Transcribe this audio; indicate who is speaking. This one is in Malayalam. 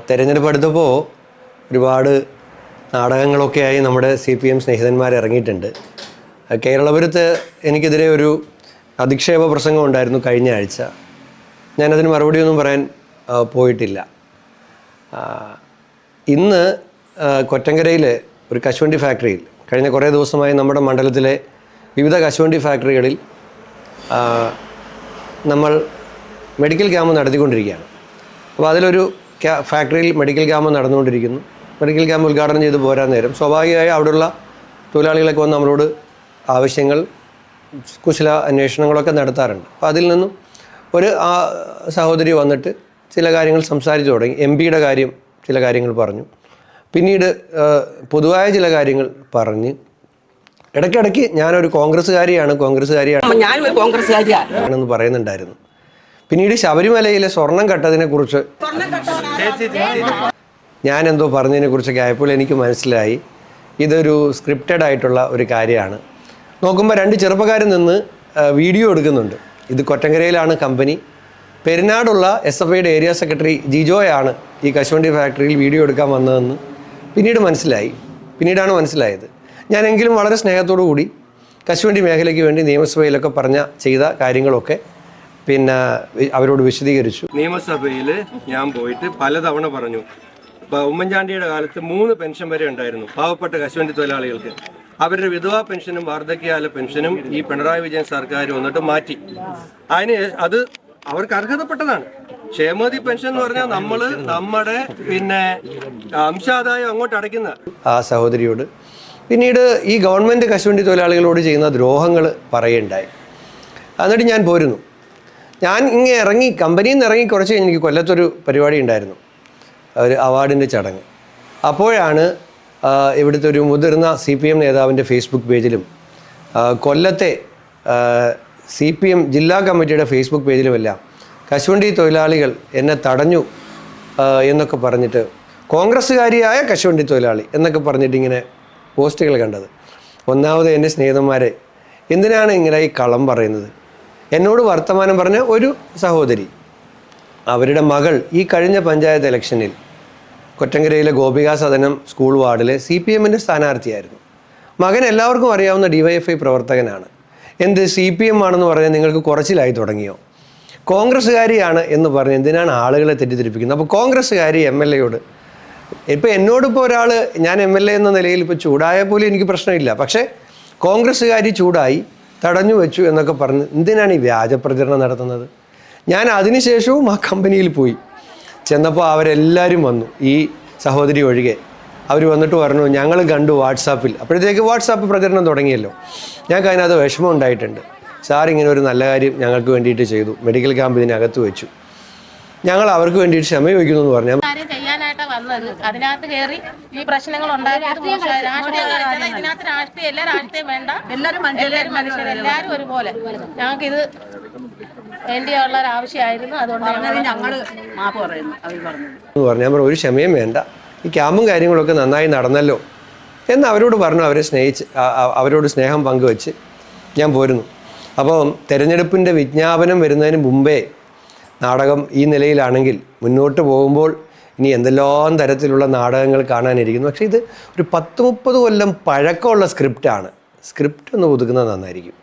Speaker 1: തെരഞ്ഞെടുപ്പ് അടുത്തപ്പോൾ ഒരുപാട് നാടകങ്ങളൊക്കെയായി നമ്മുടെ CPM സ്നേഹിതന്മാർ ഇറങ്ങിയിട്ടുണ്ട്. കേരളപുരത്ത് എനിക്കെതിരെ ഒരു അധിക്ഷേപ പ്രസംഗം ഉണ്ടായിരുന്നു കഴിഞ്ഞ ആഴ്ച. ഞാനതിന് മറുപടിയൊന്നും പറയാൻ പോയിട്ടില്ല. ഇന്ന് കൊറ്റങ്കരയിൽ ഒരു കശുവണ്ടി ഫാക്ടറിയിൽ കഴിഞ്ഞ കുറേ ദിവസമായി നമ്മുടെ മണ്ഡലത്തിലെ വിവിധ കശുവണ്ടി ഫാക്ടറികളിൽ നമ്മൾ മെഡിക്കൽ ക്യാമ്പ് നടത്തിക്കൊണ്ടിരിക്കുകയാണ്. അപ്പോൾ അതിലൊരു ഫാക്ടറിയിൽ മെഡിക്കൽ ക്യാമ്പ് നടന്നുകൊണ്ടിരിക്കുന്നു. മെഡിക്കൽ ക്യാമ്പ് ഉദ്ഘാടനം ചെയ്ത് പോരാൻ നേരം സ്വാഭാവികമായി അവിടെയുള്ള തൊഴിലാളികളൊക്കെ വന്ന് നമ്മളോട് ആവശ്യങ്ങൾ, കുശല അന്വേഷണങ്ങളൊക്കെ നടത്താറുണ്ട്. അപ്പോൾ അതിൽ നിന്നും ഒരു സഹോദരി വന്നിട്ട് ചില കാര്യങ്ങൾ സംസാരിച്ചു തുടങ്ങി. MP-യുടെ കാര്യം ചില കാര്യങ്ങൾ പറഞ്ഞു. പിന്നീട് പൊതുവായ ചില കാര്യങ്ങൾ പറഞ്ഞ് ഇടയ്ക്കിടയ്ക്ക് ഞാനൊരു കോൺഗ്രസ്സുകാരിയാണെന്ന് പറയുന്നുണ്ടായിരുന്നു. പിന്നീട് ശബരിമലയിലെ സ്വർണം കട്ടതിനെക്കുറിച്ച് ഞാനെന്തോ പറഞ്ഞതിനെക്കുറിച്ചൊക്കെ ആയപ്പോൾ എനിക്ക് മനസ്സിലായി ഇതൊരു സ്ക്രിപ്റ്റഡ് ആയിട്ടുള്ള ഒരു കാര്യമാണ്. നോക്കുമ്പോൾ 2 ചെറുപ്പക്കാരിൽ നിന്ന് വീഡിയോ എടുക്കുന്നുണ്ട്. ഇത് കൊറ്റങ്കരയിലാണ് കമ്പനി. പെരിനാടുള്ള SFIയുടെ ഏരിയ സെക്രട്ടറി ജിജോയാണ് ഈ കശുവണ്ടി ഫാക്ടറിയിൽ വീഡിയോ എടുക്കാൻ വന്നതെന്ന് പിന്നീടാണ് മനസ്സിലായത്. ഞാനെങ്കിലും വളരെ സ്നേഹത്തോടു കൂടി കശുവണ്ടി മേഖലയ്ക്ക് വേണ്ടി നിയമസഭയിലൊക്കെ ചെയ്ത കാര്യങ്ങളൊക്കെ പിന്നെ അവരോട് വിശദീകരിച്ചു.
Speaker 2: നിയമസഭയിൽ ഞാൻ പോയിട്ട് പലതവണ പറഞ്ഞു, ഉമ്മൻചാണ്ടിയുടെ കാലത്ത് 3 പെൻഷൻ വരെ ഉണ്ടായിരുന്നു പാവപ്പെട്ട കശുവണ്ടി തൊഴിലാളികൾക്ക്. അവരുടെ വിധവാ പെൻഷനും വാർദ്ധക്യകാല പെൻഷനും ഈ പിണറായി വിജയൻ സർക്കാർ വന്നിട്ട് മാറ്റി. അത് അവർക്ക് അർഹതപ്പെട്ടതാണ്. ക്ഷേമനിധി പെൻഷൻ എന്ന് പറഞ്ഞാൽ നമ്മുടെ അംശാദായം അങ്ങോട്ട് അടയ്ക്കുന്ന
Speaker 1: ആ സഹോദരിയോട് പിന്നീട് ഈ ഗവൺമെൻറ് കശുവണ്ടി തൊഴിലാളികളോട് ചെയ്യുന്ന ദ്രോഹങ്ങൾ പറയുണ്ടായി. എന്നിട്ട് ഞാൻ പോരുന്നു. ഞാൻ കമ്പനിയിൽ നിന്ന് ഇറങ്ങി കുറച്ച് കഴിഞ്ഞ് എനിക്ക് കൊല്ലത്തൊരു പരിപാടി ഉണ്ടായിരുന്നു, ഒരു അവാർഡിൻ്റെ ചടങ്ങ്. അപ്പോഴാണ് ഇവിടുത്തെ ഒരു മുതിർന്ന CPM നേതാവിൻ്റെ ഫേസ്ബുക്ക് പേജിലും കൊല്ലത്തെ CPM ജില്ലാ കമ്മിറ്റിയുടെ ഫേസ്ബുക്ക് പേജിലുമെല്ലാം കശുവണ്ടി തൊഴിലാളികൾ എന്നെ തടഞ്ഞു എന്നൊക്കെ പറഞ്ഞിട്ട്, കോൺഗ്രസ്സുകാരിയായ കശുവണ്ടി തൊഴിലാളി എന്നൊക്കെ പറഞ്ഞിട്ട് ഇങ്ങനെ പോസ്റ്റുകൾ കണ്ടത്. ഒന്നാമത് എൻ്റെ സ്നേഹിതന്മാരെ, എന്തിനാണ് ഇങ്ങനെ ഈ കള്ളം പറയുന്നത്? എന്നോട് വർത്തമാനം പറഞ്ഞ ഒരു സഹോദരി, അവരുടെ മകൾ ഈ കഴിഞ്ഞ പഞ്ചായത്ത് ഇലക്ഷനിൽ കൊറ്റങ്കരയിലെ ഗോപികാ സദനം സ്കൂൾ വാർഡിലെ CPMൻ്റെ സ്ഥാനാർത്ഥിയായിരുന്നു. മകൻ എല്ലാവർക്കും അറിയാവുന്ന DYFI പ്രവർത്തകനാണ്. എന്ത് CPM ആണെന്ന് പറഞ്ഞാൽ നിങ്ങൾക്ക് കുറച്ചിലായി തുടങ്ങിയോ? കോൺഗ്രസ്സുകാരിയാണ് എന്ന് പറഞ്ഞ് എന്തിനാണ് ആളുകളെ തെറ്റിദ്ധരിപ്പിക്കുന്നത്? അപ്പോൾ കോൺഗ്രസ്സുകാരി MLAയോട് ഇപ്പോൾ എന്നോടിപ്പോൾ ഒരാൾ, ഞാൻ MLA എന്ന നിലയിൽ ഇപ്പോൾ ചൂടായാൽ പോലും എനിക്ക് പ്രശ്നമില്ല. പക്ഷേ കോൺഗ്രസ്സുകാരി ചൂടായി, തടഞ്ഞു വെച്ചു എന്നൊക്കെ പറഞ്ഞ് എന്തിനാണ് ഈ വ്യാജ പ്രചരണം നടത്തുന്നത്? ഞാൻ അതിനുശേഷവും ആ കമ്പനിയിൽ പോയി ചെന്നപ്പോൾ അവരെല്ലാവരും വന്നു, ഈ സഹോദരി ഒഴികെ. അവർ വന്നിട്ട് പറഞ്ഞു, ഞങ്ങൾ കണ്ടു വാട്സാപ്പിൽ. അപ്പോഴത്തേക്ക് വാട്സാപ്പ് പ്രചരണം തുടങ്ങിയല്ലോ. ഞങ്ങൾക്ക് അതിനകത്ത് വിഷമം ഉണ്ടായിട്ടുണ്ട്. സാർ ഇങ്ങനെ ഒരു നല്ല കാര്യം ഞങ്ങൾക്ക് വേണ്ടിയിട്ട് ചെയ്തു, മെഡിക്കൽ ക്യാമ്പ് ഇതിനകത്ത് വെച്ചു, ഞങ്ങൾ അവർക്ക് വേണ്ടിയിട്ട് ക്ഷമ ചോദിക്കുന്നു എന്ന് പറഞ്ഞാൽ
Speaker 3: ചെയ്യാനായിട്ടാണ് വന്നത്. അതിനകത്ത് കയറി ഈ പ്രശ്നങ്ങൾ ഉണ്ടാക്കിയത് ഇതിനകത്ത് രാഷ്ട്രീയം വേണ്ട, എല്ലാവരും മനുഷ്യർ, എല്ലാവരും ഒരുപോലെ. ഞങ്ങൾക്കിത് വേണ്ടിയുള്ള ഒരു ആവശ്യമായിരുന്നു. അതുകൊണ്ടാണ് ഞങ്ങൾ മാപ്പ് പറയുന്നത്.
Speaker 1: ഞാൻ പറഞ്ഞു, ഒരു ക്ഷമയും വേണ്ട, ഈ ക്യാമ്പും കാര്യങ്ങളൊക്കെ നന്നായി നടന്നല്ലോ എന്ന് അവരോട് പറഞ്ഞു. അവരോട് സ്നേഹം പങ്കുവെച്ച് ഞാൻ പോരുന്നു. അപ്പോൾ തെരഞ്ഞെടുപ്പിൻ്റെ വിജ്ഞാപനം വരുന്നതിന് മുമ്പേ നാടകം ഈ നിലയിലാണെങ്കിൽ മുന്നോട്ട് പോകുമ്പോൾ ഇനി എന്തെല്ലാം തരത്തിലുള്ള നാടകങ്ങൾ കാണാനിരിക്കുന്നു. പക്ഷേ ഇത് ഒരു 10-30 കൊല്ലം പഴക്കമുള്ള സ്ക്രിപ്റ്റാണ്. സ്ക്രിപ്റ്റ് ഒന്ന് ഒതുക്കുന്നത് നന്നായിരിക്കും.